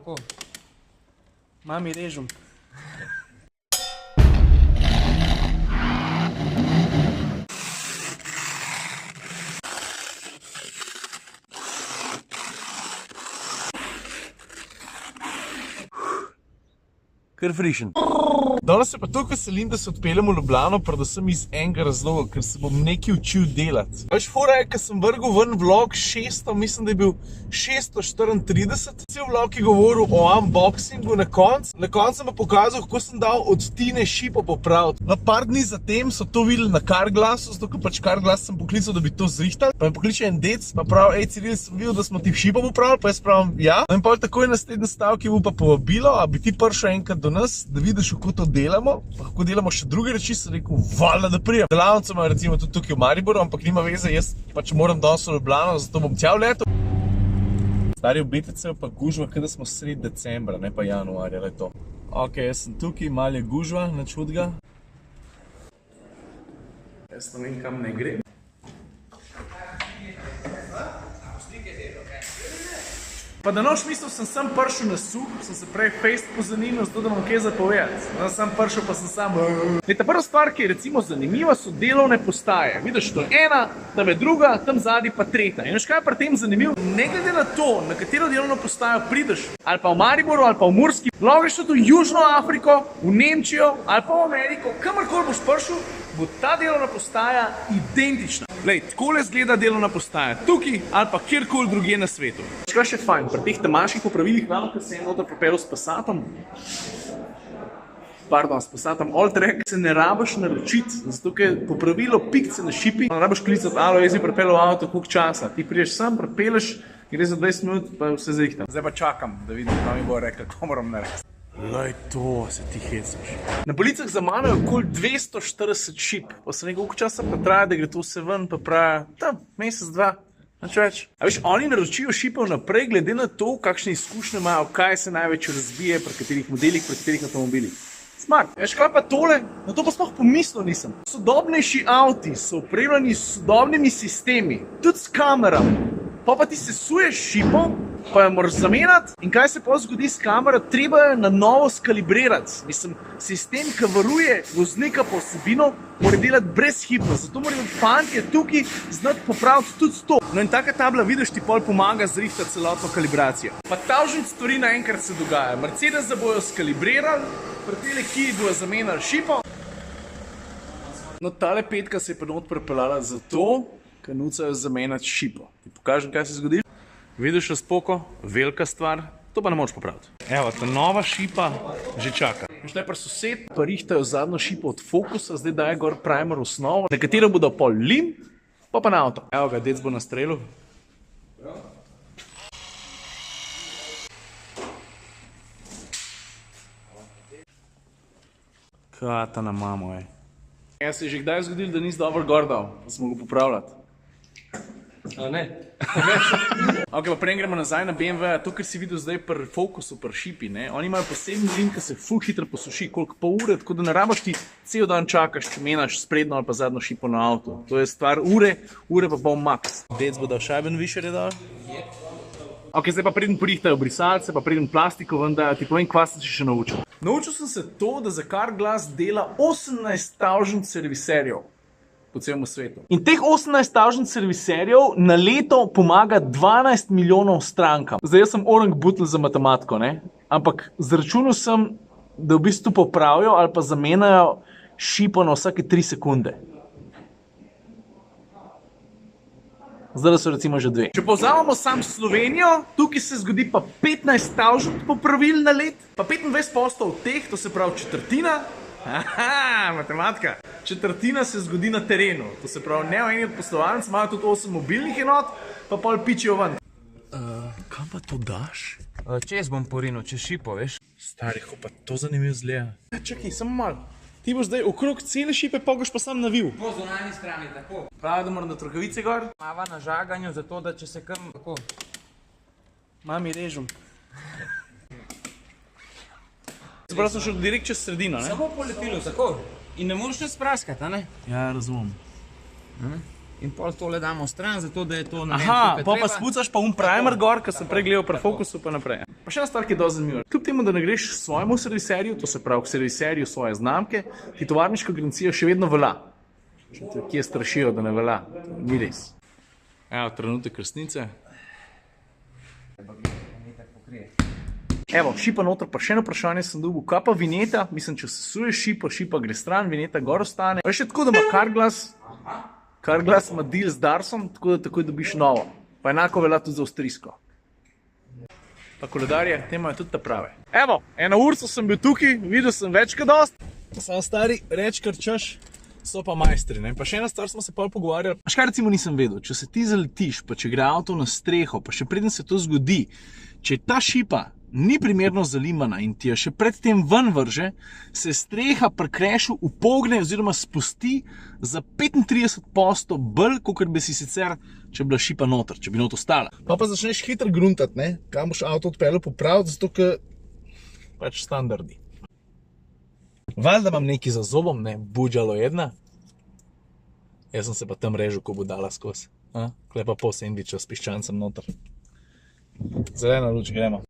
Tako. Mami, režem. Kar frišen. Danes se pa toliko veselim, da se odpeljem v Ljubljano, predvsem iz enega razloga, ker se bom nekaj učil delati. Veš, fora je, ker sem vrgel ven vlog 600, mislim, da je bil 634. Cel vlog je govoril o unboxingu na koncu. Na koncu sem pa pokazal, kako sem dal od Tine šipo popraviti. Na par dni zatem so to videli na Carglassu, zato ker pač Carglass sem poklical, da bi to zrihtali. Pa me pokliče en dec, pa pravi, ej Ciril, sem videl, da smo ti šipo popravili, pa jaz pravim, ja. No in pa takoj naslednji stavki bo pa povabilo, a bi ti prišel enkrat do nas, da vidiš, kako to delamo, pa kako delamo še druge reči, sem rekel, valjda, da prijem. Delavnico ima recimo tudi tukaj v Mariboru, ampak nima veze, jaz pač moram danes v Ljubljano, zato bom tja vletel. Stari obetice pa gužva, kada smo sredi decembra, ne pa januarja, le to. Ok, jaz sem tukaj, malo je gužva, nič hudega. Jaz ne vem, kam ne grem. Pa da noč mislil sem sam prišel na suh, sem se prej fejst pozanimal, zato da imam kaj za povedati. No, sam prišel pa sem sam... Ta prva stvar, ki je recimo zanimiva, so delovne postaje. Vidiš, to je ena, tam je druga, tam zadnji pa tretja. In veš kaj je pri tem zanimivo? Ne glede na to, na katero delovno postajo prideš, ali pa v Mariboru, ali pa v Murski, lahko greš tudi v Južno Afriko, v Nemčijo, ali pa v Ameriko, kamorkoli boš prišel, bo ta delovna postaja identična. Glej, takole izgleda delovna postaja, tukaj ali pa kjerkoli drugje na svetu. Kaj še fajn, pri teh temaških popravilih, ker se je noter pripeljal s Passatom, s Passatom Alltrack, se ne rabiš naročiti, zato ker popravilo pikce na šipi, ne rabiš klicati, alo, jaz bi pripeljal avto koliko časa. Ti priješ sam, pripelješ, gre za 20 minut, pa vse zrihtam. Zdaj pa čakam, da vidim, kaj mi bo rekel, ko moram narediti. Lej, to se ti hecaš. Na policah za mano je okoli 240 šip. Pa sem nekaj časa pa traja, da gre to vse ven, pa pravi, tam, mesec, dva, nič več. A veš, oni naročijo šipov naprej, glede na to, kakšne izkušnje imajo, kaj se največ razbije, pri katerih modelih, pri katerih avtomobilih. Smart. Veš, kaj pa tole? Na to pa sploh pomislil nisem. Sodobnejši avti so opremljeni s sodobnimi sistemi, tudi s kamerami. Pa ti sesuješ šipo, pa jo moraš zamenjati in kaj se pa zgodi s kamero, treba jo na novo skalibrirati. Mislim, sistem, ki varuje voznika po vsebino, mora delati brezhibno, zato morajo fantje tukaj znati popraviti tudi to. No in taka tabla, vidiš, ti pol pomaga zrihtati celotno kalibracijo. Pa tavžnic stvari naenkrat se dogaja. Mercedes bojo skalibrirali, pretele Kiji bojo zamenjali šipo. No, tale petka se je pa not prepeljala zato, ker nucajo zamenjati šipo. Ti pokažem, kaj se zgodi. Vidiš razpoko, velika stvar, to pa ne moraš popraviti. Evo, ta nova šipa že čaka. Veš, najprej sosed pa rihtajo zadnjo šipo od Focusa, zdaj daje gor primer osnovo, na katero bodo pol lim, pa na avto. Evo ga, dec bo na strelu. Kata na mamo, ej. Ja, se je že kdaj zgodilo, da nisi dobro gor dal, da smo ga popravljati? A ne? Ok, pa prej gremo nazaj na BMW, to, kar si videl zdaj pri Focusu, pri šipi, ne? Oni imajo posebni lim, ki se ful hitro posuši, koliko pol ure, tako da ne rabiš ti cel dan čakaš, če menjaš sprednjo ali pa zadnjo šipo na avtu. To je stvar ure pa bom max. Dec bo dal šajben višer je dal? Ok, zdaj pa preden porihtajo brisalce, pa preden plastiko ven dajo, ti povem, kva sem se še naučil. Naučil sem se to, da za Carglass dela 18,000 serviserjev po celem svetu. In teh 18,000 serviserjev na leto pomaga 12 milijonov strankam. Zdaj jaz sem orang butl za matematiko, ne? Ampak zračunal sem, da v bistvu popravijo ali pa zamenjajo šipo na vsake 3 sekunde. Zdaj so recimo že 2. Če povzamemo sam Slovenijo, tukaj se zgodi pa 15,000 popravil na let, pa 25% od teh, to se pravi četrtina, matematika, četrtina se zgodi na terenu, to se pravi ne v eni od poslovalnic, imajo tudi 8 mobilnih enot, pa pol pičijo ven. Kam pa to daš? Čez bom porinil, čez šipo, veš? Stari, ko pa to zanimivo zgleda. Čakaj, samo malo. Ti boš zdaj okrog cele šipe, pa boš pa sam navil. Po zunanji strani, tako. Pravi, da moram na trokavice gor. Mava na žaganju, zato da če se kam, tako. Mami, režem. Zdaj sem šel direkt čez sredino, ne? Samo poletilo, tako. In ne moraš ne spraskati, a ne? Ja, razumem. In pol tole damo stran, zato da je to na Aha, pa spucaš pa primer gor, ker sem prej gledal pri Focusu pa naprej. Pa še ena stvar, ki je dosti zanimiva. Kljub temu, da ne greš svojemu serviserju, to se pravi k serviserju svoje znamke, ti tovarniška garancija še vedno velja. Če te kje strašijo, da ne velja, ni res. Evo, trenutek resnice. Evo, šipa noter, pa še eno vprašanje sem dobil. Kaj pa vineta? Mislim, če se suje šipa, šipa gre stran, vineta gor ostane. Pa še tako, da ima Carglass ima deal z Darsom, tako da takoj dobiš novo. Pa enako velja tudi za avstrijsko. Pa koledarje, te imajo tudi ta prave. Evo, 1 uro sem bil tukaj, videl sem več kot dost. Sam stari, reč kar češ, so pa majstri, ne? Pa še ena stvar smo se pol pogovarjali. A škaj recimo nisem vedel, če se ti zaletiš, pa če gre avto na streho, pa še preden se to zgodi, če ta šipa ni primerno zalimana in ti jo še predtem ven vrže, se streha pri krešu upogne oziroma spusti za 35% bolj, kot bi si sicer, če bi bila šipa noter, če bi not ostala. Pa začneš hitro gruntati, ne? Kam boš avto odpeljal popraviti, zato ker pač standardi. Valjda imam nekaj za zobom, ne? Budžalo jedna. Jaz sem se pa tam režil, ko bo dala skozi. Kle pa pol sendviča s piščancem noter. Zelena luč, gremo.